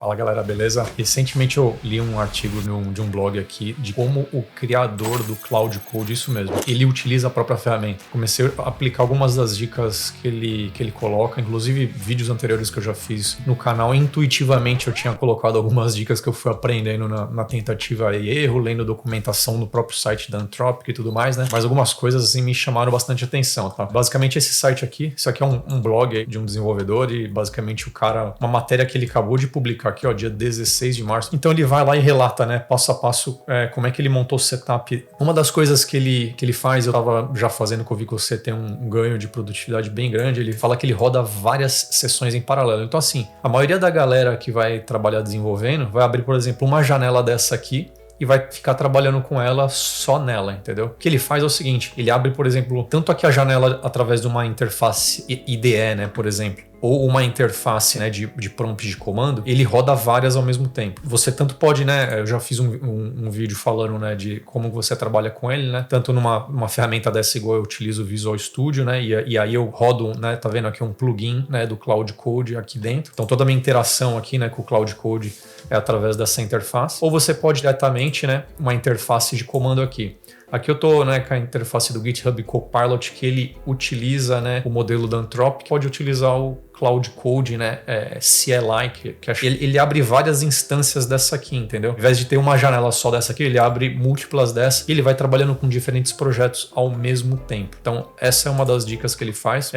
Fala galera, beleza? Recentemente eu li um artigo de um blog aqui de como o criador do Cloud Code, isso mesmo, ele utiliza a própria ferramenta. Comecei a aplicar algumas das dicas que ele coloca, inclusive vídeos anteriores que eu já fiz no canal. Intuitivamente eu tinha colocado algumas dicas que eu fui aprendendo na tentativa e erro, lendo documentação no próprio site da Anthropic e tudo mais, né? Mas algumas coisas assim me chamaram bastante atenção, tá? Basicamente esse site aqui, isso aqui é um blog de um desenvolvedor e basicamente o cara, uma matéria que ele acabou de publicar aqui, ó, dia 16 de março. Então ele vai lá e relata, né, passo a passo, como é que ele montou o setup. Uma das coisas que ele faz, eu tava já fazendo, que eu vi que você tem um ganho de produtividade bem grande, ele fala que ele roda várias sessões em paralelo. Então assim, a maioria da galera que vai trabalhar desenvolvendo vai abrir, por exemplo, uma janela dessa aqui e vai ficar trabalhando com ela só nela, entendeu? O que ele faz é o seguinte, ele abre, por exemplo, tanto aqui a janela através de uma interface IDE, né, por exemplo, ou uma interface, né, de prompt de comando, ele roda várias ao mesmo tempo. Você tanto pode, né, eu já fiz um vídeo falando, né, de como você trabalha com ele, né, tanto numa ferramenta dessa igual eu utilizo o Visual Studio, né, e aí eu rodo, né, tá vendo aqui um plugin, né, do Cloud Code aqui dentro. Então toda a minha interação aqui, né, com o Cloud Code é através dessa interface. Ou você pode diretamente, né, uma interface de comando aqui. Aqui eu tô, né, com a interface do GitHub Copilot, que ele utiliza, né, o modelo da Anthropic, pode utilizar o Cloud Code, né, CLI, ele abre várias instâncias dessa aqui, entendeu? Ao invés de ter uma janela só dessa aqui, ele abre múltiplas dessas e ele vai trabalhando com diferentes projetos ao mesmo tempo. Então, essa é uma das dicas que ele faz.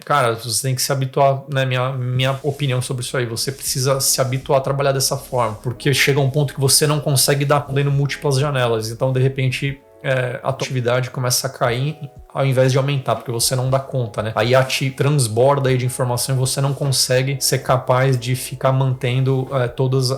Cara, você tem que se habituar, né, minha opinião sobre isso aí, você precisa se habituar a trabalhar dessa forma, porque chega um ponto que você não consegue dar dentro múltiplas janelas, então, de repente, a tua atividade começa a cair ao invés de aumentar, porque você não dá conta, né? A IA te transborda aí de informação e você não consegue ser capaz de ficar mantendo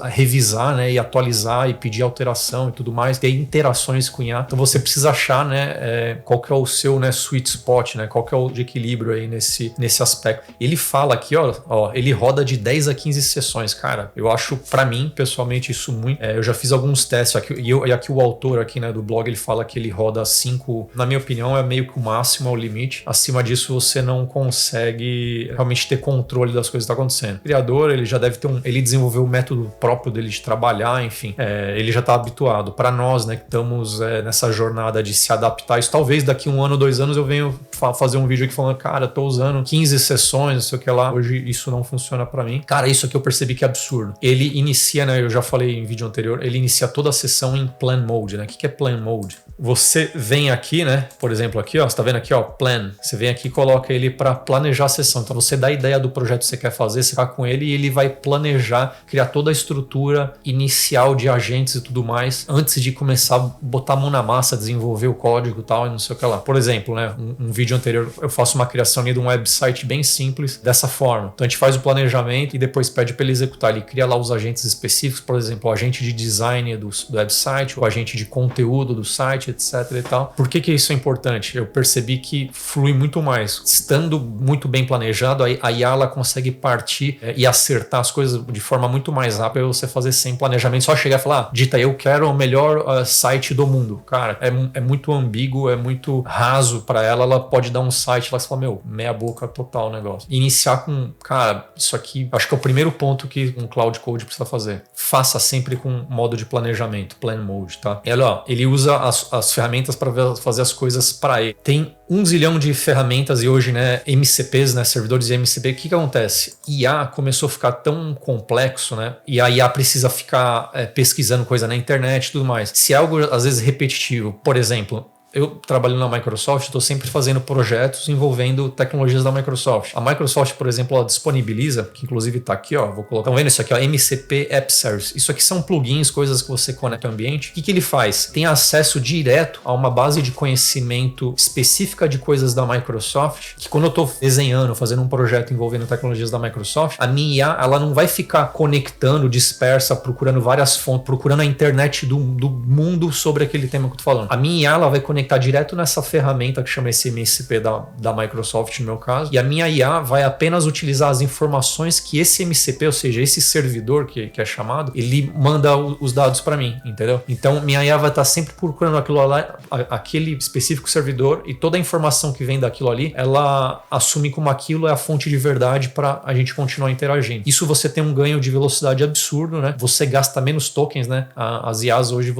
revisar, né, e atualizar e pedir alteração e tudo mais, ter interações com IA. Então você precisa achar, né, qual que é o seu, né, sweet spot, né, qual que é o de equilíbrio aí nesse aspecto. Ele fala aqui, ó, ele roda de 10 a 15 sessões, cara. Eu acho, pra mim, pessoalmente, isso muito... eu já fiz alguns testes aqui, e aqui o autor aqui, né, do blog, ele fala que ele roda 5, na minha opinião, é meio que o máximo, é o limite. Acima disso, você não consegue realmente ter controle das coisas que estão acontecendo. O criador, ele já deve ter ele desenvolveu o método próprio dele de trabalhar, enfim, ele já está habituado. Para nós, né, que estamos nessa jornada de se adaptar, isso talvez daqui 1 ano, 2 anos eu venho fazer um vídeo aqui falando, cara, tô usando 15 sessões, não sei o que lá, hoje isso não funciona para mim. Cara, isso aqui eu percebi que é absurdo. Ele inicia, né, eu já falei em vídeo anterior, ele inicia toda a sessão em plan mode, né? O que é plan mode? Você vem aqui, né, por exemplo aqui, ó, você tá vendo aqui, ó, plan, você vem aqui e coloca ele para planejar a sessão, então você dá a ideia do projeto que você quer fazer, você vai com ele e ele vai planejar, criar toda a estrutura inicial de agentes e tudo mais, antes de começar a botar a mão na massa, desenvolver o código e tal, e não sei o que lá. Por exemplo, né, um vídeo anterior eu faço uma criação ali de um website bem simples, dessa forma. Então a gente faz o planejamento e depois pede para ele executar, ele cria lá os agentes específicos, por exemplo, o agente de design do website, o agente de conteúdo do site, etc e tal. Por que isso é importante? Eu percebi que flui muito mais. Estando muito bem planejado, a IA ela consegue partir e acertar as coisas de forma muito mais rápida para você fazer sem planejamento. Só chegar e falar, dita, eu quero o melhor site do mundo. Cara, é muito ambíguo, é muito raso para ela. Ela pode dar um site lá e fala, meu, meia boca total o negócio. Iniciar com, cara, isso aqui, acho que é o primeiro ponto que um Cloud Code precisa fazer. Faça sempre com modo de planejamento, plan mode, tá? Ele usa as ferramentas para fazer as coisas para ele. Tem 1 zilhão de ferramentas e hoje, né, MCPs, né, servidores de MCP, o que acontece? IA começou a ficar tão complexo, né, e a IA precisa ficar pesquisando coisa na internet e tudo mais. Se é algo, às vezes, repetitivo, por exemplo, eu trabalho na Microsoft, estou sempre fazendo projetos envolvendo tecnologias da Microsoft. A Microsoft, por exemplo, ela disponibiliza, que inclusive está aqui, ó, vou colocar. Estão vendo isso aqui, ó, MCP App Service. Isso aqui são plugins, coisas que você conecta ao ambiente. O que ele faz? Tem acesso direto a uma base de conhecimento específica de coisas da Microsoft, que quando eu estou desenhando, fazendo um projeto envolvendo tecnologias da Microsoft, a minha IA, ela não vai ficar conectando, dispersa, procurando várias fontes, procurando a internet do mundo sobre aquele tema que eu estou falando. A minha IA, ela vai conectar conectar direto nessa ferramenta que chama esse MCP da Microsoft, no meu caso, e a minha IA vai apenas utilizar as informações que esse MCP, ou seja, esse servidor que é chamado, ele manda os dados para mim, entendeu? Então, minha IA vai estar sempre procurando aquilo lá, aquele específico servidor, e toda a informação que vem daquilo ali, ela assume como aquilo é a fonte de verdade para a gente continuar interagindo. Isso você tem um ganho de velocidade absurdo, né? Você gasta menos tokens, né? As IAs hoje,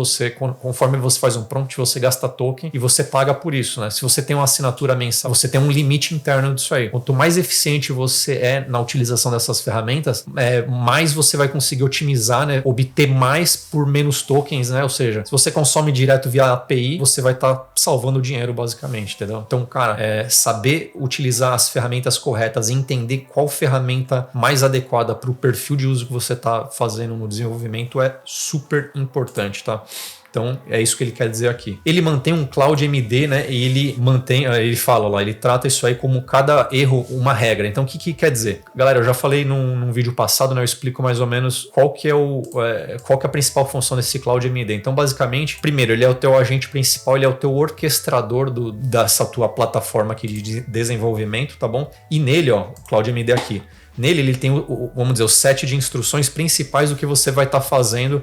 conforme você faz um prompt, você gasta token e você paga por isso, né? Se você tem uma assinatura mensal, você tem um limite interno disso aí. Quanto mais eficiente você é na utilização dessas ferramentas, mais você vai conseguir otimizar, né? Obter mais por menos tokens, né? Ou seja, se você consome direto via API, você vai estar salvando dinheiro, basicamente, entendeu? Então, cara, saber utilizar as ferramentas corretas e entender qual ferramenta mais adequada para o perfil de uso que você está fazendo no desenvolvimento é super importante, tá? Então, é isso que ele quer dizer aqui. Ele mantém um Cloud MD, né? E ele fala lá, ele trata isso aí como cada erro uma regra. Então, o que quer dizer? Galera, eu já falei num vídeo passado, né? Eu explico mais ou menos qual que é a principal função desse Cloud MD. Então, basicamente, primeiro, ele é o teu agente principal, ele é o teu orquestrador dessa tua plataforma aqui de desenvolvimento, tá bom? E nele, ó, o Cloud MD aqui. Nele, ele tem, vamos dizer, o set de instruções principais do que você vai estar fazendo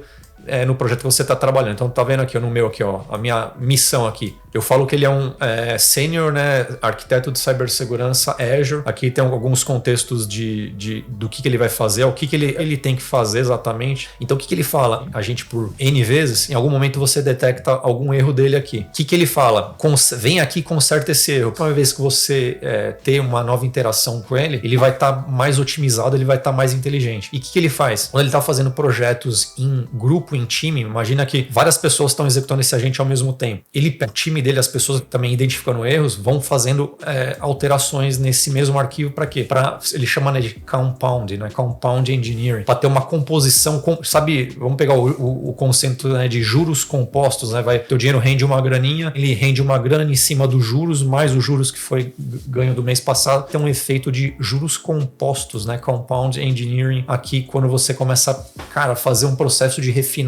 no projeto que você está trabalhando. Então, tá vendo aqui, no meu aqui, ó, a minha missão aqui. Eu falo que ele é um senior, né, arquiteto de cibersegurança Azure. Aqui tem alguns contextos do que ele vai fazer, o que ele tem que fazer exatamente. Então, o que ele fala? A gente, por N vezes, em algum momento você detecta algum erro dele aqui. O que ele fala? Vem aqui e conserta esse erro. Uma vez que você ter uma nova interação com ele, ele vai estar mais otimizado, ele vai estar mais inteligente. E o que ele faz? Quando ele está fazendo projetos em grupo, em time, imagina que várias pessoas estão executando esse agente ao mesmo tempo. O time dele, as pessoas também identificando erros, vão fazendo alterações nesse mesmo arquivo para quê? Ele chama, né, de compound, né? Compound engineering, para ter uma composição, sabe? Vamos pegar o conceito, né, de juros compostos, né? Teu dinheiro rende uma graninha, ele rende uma grana em cima dos juros, mais os juros que foi ganho do mês passado, tem um efeito de juros compostos, né? Compound engineering aqui, quando você começa, cara, a fazer um processo de refinar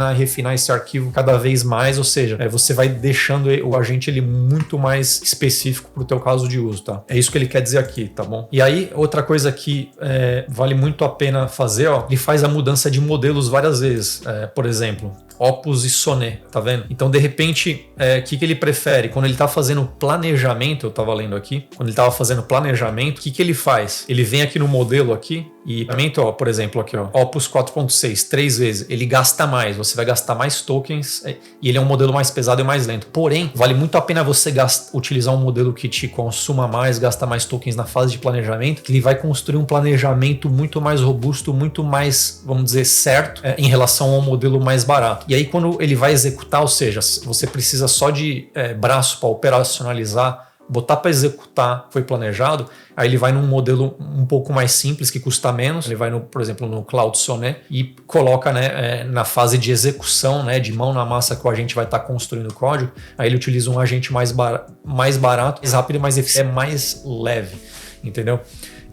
esse arquivo cada vez mais, ou seja, você vai deixando o agente ele muito mais específico para o teu caso de uso, tá? É isso que ele quer dizer aqui, tá bom? E aí, outra coisa que vale muito a pena fazer, ó, ele faz a mudança de modelos várias vezes. Por exemplo, Opus e Sonnet, tá vendo? Então, de repente, o que ele prefere? Quando ele tá fazendo planejamento, eu tava lendo aqui, quando ele tava fazendo planejamento, o que ele faz? Ele vem aqui no modelo aqui e, ó, por exemplo, aqui, ó, Opus 4.6, 3 vezes, ele gasta mais, você vai gastar mais tokens e ele é um modelo mais pesado e mais lento. Porém, vale muito a pena você utilizar um modelo que te consuma mais, gasta mais tokens na fase de planejamento, que ele vai construir um planejamento muito mais robusto, muito mais, vamos dizer, certo, em relação ao modelo mais barato. E aí, quando ele vai executar, ou seja, você precisa só de braço para operacionalizar, botar para executar, foi planejado, aí ele vai num modelo um pouco mais simples, que custa menos, ele vai, por exemplo, no Cloud Sonnet e coloca, né, na fase de execução, né, de mão na massa que a gente vai estar construindo o código, aí ele utiliza um agente mais barato, mais rápido e mais eficiente, mais leve, entendeu?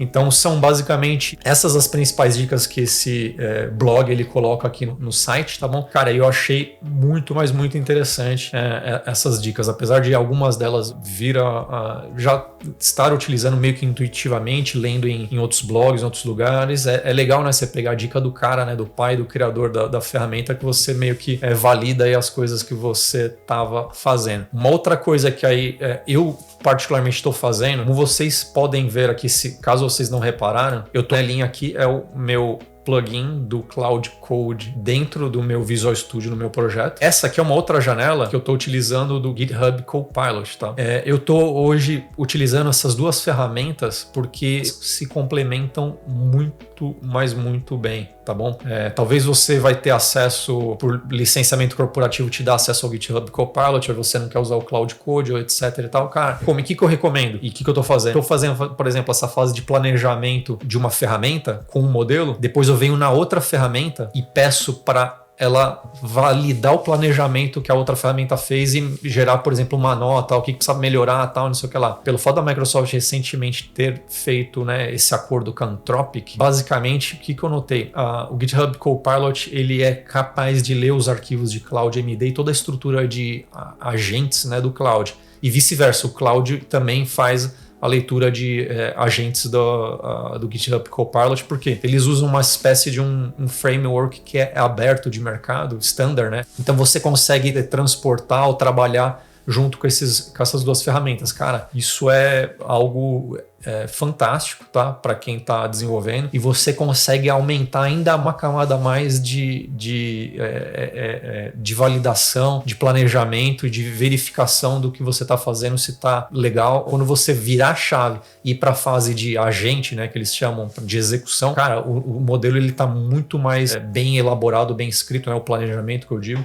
Então são basicamente essas as principais dicas que esse blog ele coloca aqui no site, tá bom? Cara, eu achei muito, mas muito interessante essas dicas, apesar de algumas delas vir já estar utilizando meio que intuitivamente, lendo em outros blogs, em outros lugares. É legal, né, você pegar a dica do cara, né, do pai, do criador da ferramenta, que você meio que valida aí as coisas que você estava fazendo. Uma outra coisa que aí eu particularmente estou fazendo, como vocês podem ver aqui, caso vocês não repararam, eu tô na linha aqui, é o meu plugin do Cloud Code dentro do meu Visual Studio no meu projeto. Essa aqui é uma outra janela que eu estou utilizando do GitHub Copilot, tá? Eu estou hoje utilizando essas duas ferramentas porque se complementam muito, mas muito bem, tá bom? Talvez você vai ter acesso, por licenciamento corporativo, te dá acesso ao GitHub Copilot, ou você não quer usar o Cloud Code, ou etc e tal. Cara, o que eu recomendo? E o que eu estou fazendo? Estou fazendo, por exemplo, essa fase de planejamento de uma ferramenta com um modelo, depois eu venho na outra ferramenta e peço para ela validar o planejamento que a outra ferramenta fez e gerar, por exemplo, uma nota, o que precisa melhorar, tal, não sei o que lá. Pelo fato da Microsoft recentemente ter feito, né, esse acordo com a Anthropic, basicamente, o que eu notei? O GitHub Copilot, ele é capaz de ler os arquivos de Cloud MD e toda a estrutura de agentes, né, do Cloud. E vice-versa, o Cloud também faz a leitura de agentes do GitHub Copilot, porque eles usam uma espécie de um framework que é aberto de mercado, standard, né? Então você consegue transportar ou trabalhar junto com essas duas ferramentas. Cara, isso é algo fantástico, tá? Para quem está desenvolvendo, e você consegue aumentar ainda uma camada a mais de validação, de planejamento e de verificação do que você está fazendo, se está legal. Quando você virar a chave e ir para a fase de agente, né, que eles chamam de execução, cara, o modelo ele está muito mais bem elaborado, bem escrito, né, o planejamento que eu digo.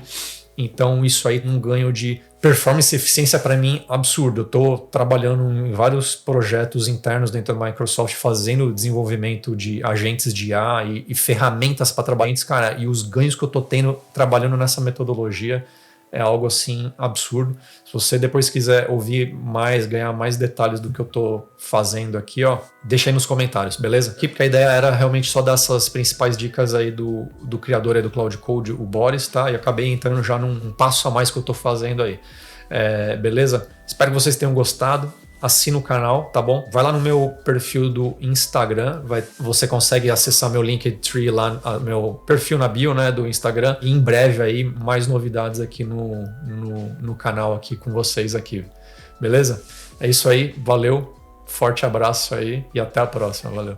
Então isso aí um ganho de performance e eficiência para mim absurdo. Eu estou trabalhando em vários projetos internos dentro da Microsoft fazendo desenvolvimento de agentes de IA e ferramentas para trabalhar, cara, e os ganhos que eu estou tendo trabalhando nessa metodologia é algo assim absurdo. Se você depois quiser ouvir mais, ganhar mais detalhes do que eu tô fazendo aqui, ó, deixa aí nos comentários, beleza? Aqui porque a ideia era realmente só dar essas principais dicas aí do criador aí do Cloud Code, o Boris, tá? E acabei entrando já num passo a mais que eu tô fazendo aí. Beleza? Espero que vocês tenham gostado. Assina o canal, tá bom? Vai lá no meu perfil do Instagram, você consegue acessar meu Linktree lá, meu perfil na bio, né, do Instagram. E em breve aí, mais novidades aqui no canal aqui com vocês aqui, beleza? É isso aí, valeu, forte abraço aí e até a próxima, valeu.